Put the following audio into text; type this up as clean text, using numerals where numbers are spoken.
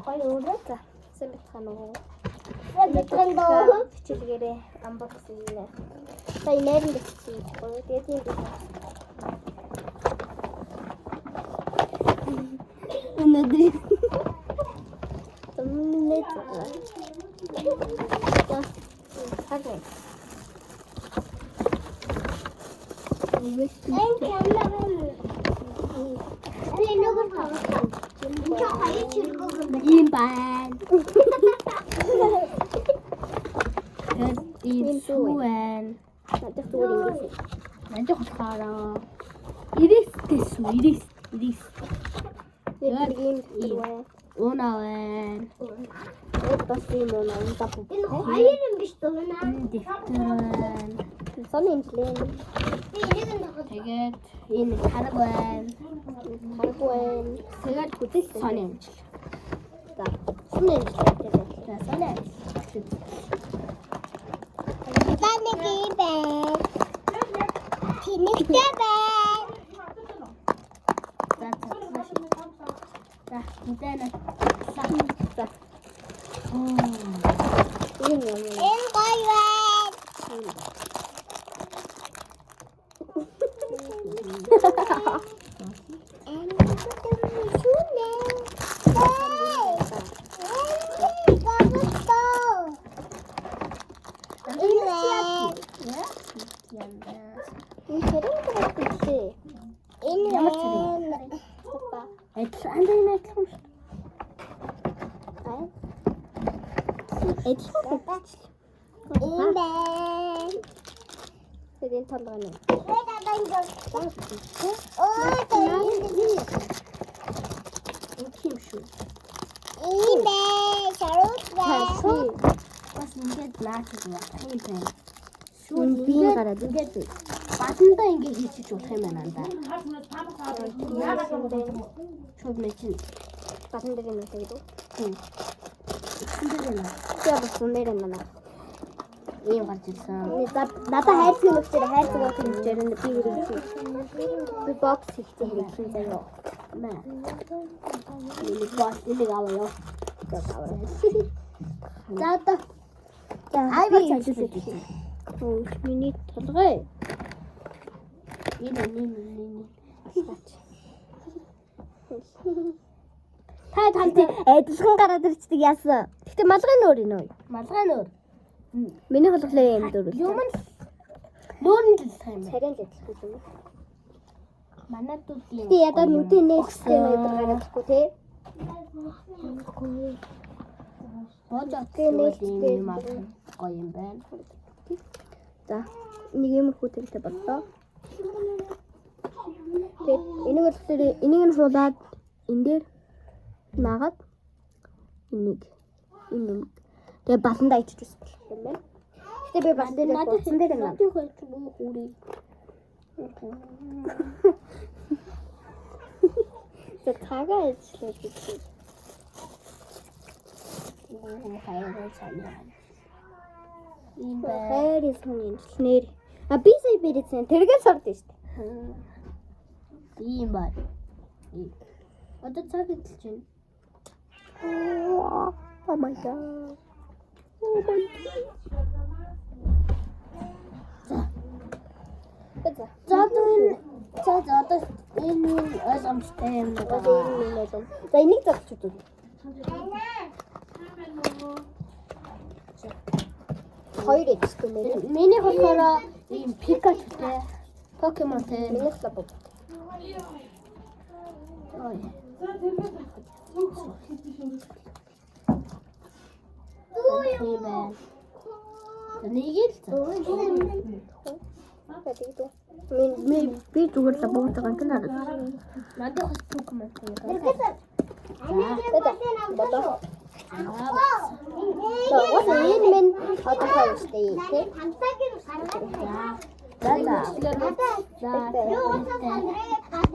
гоё өөрөө за. Сэмбэтхан уу. Сэмбэтхан доо. Хичээлгээрээ unboxing нэ. Сая нэрэн дэвчиж гоё. Тэгээд юм дий. Өнөөдөр томнэт. За. Хагай. Эн камерын. Энэ нөгөө таа. Ингээ хаяа чиргүүх юм байна. Тийм сүүэн. Надад зүгээр ингэж. Надад болохоор 90-тэй сүү 90. Яг ийм сүүэн. Унаавэн. Эд бас юм уу тап. Энэ хаяа юм биш дөө. Дэвтэрэн. Сон имплэн. Тэгээд энэ хараг байна. Тэгээд бүтэл сон имжил. За. Сон имжил. За сон имжил. Таныг бай. Тинэгтэй бай. За мэдэнэ. За. Энэ гоё бай. Тэдэн толгоно. Ийм шүү. Бас ингээд лаачих юм байна. Шууд би гараад ингээд батанда ингээд хийчих болох юм байна да. Шууд мэчин батан дээр юм тэгээд. Тэгээ бас нэр юм байна. Ийм гарч ирсэн. Надад хайрцаг нөхцөр хайрцаг болох нөхцөр нь би хэрэглэв. Би бокс хийхдээ хэрэглэн заяа. Маа. Энэ бокс дээр аваа. За одоо. За айвар цаашаа. Оо миний толгой. Энэ. Та талд эдлхэн гараад ирчдэг яасан. Гэтэ малгай нөр энэ үү? Малгай нөр. Миний холглоо юм дөрөв. Юм л нүүрэн л хэлэх юм. Царийн л хэлэх юм. Манай дүүдийн. Тэ ядаа нүдэн нээстэй байдаг гарахгүй те. Боожтой нээстэй юм аа. Гоё юм байна. За нэг юм хүүтэй бодлоо. Тэгээд энийг нь суулаад энэ дээр наагаад энийг энэ тэгээ баланда ичиж болох юм байна. Гэтэ би бас дээр бодсон дээр юм. Надад хөөч муу хүрээ. За тага ичлээ гэж. Хайраа цаана. Ийм хайрын сони нэр. А би сая бэрсэн тэргээс ордоо шүү дээ. Ийм бай. Одоо цаг идэлж байна. Oh my god. Oh my god. За одоо энэ ойлгомжтой юм байна. За энийг зогсож үү. Хоёр эцтэй нэр. Миний болохоор ийм Pikachu-тэй, Pokemon-тэй, миний лабо. Ой. Нэг л би зүгээр л богд байгаа юм надад. Надад бас Pokemon байна. What is min одоо стей тий. За.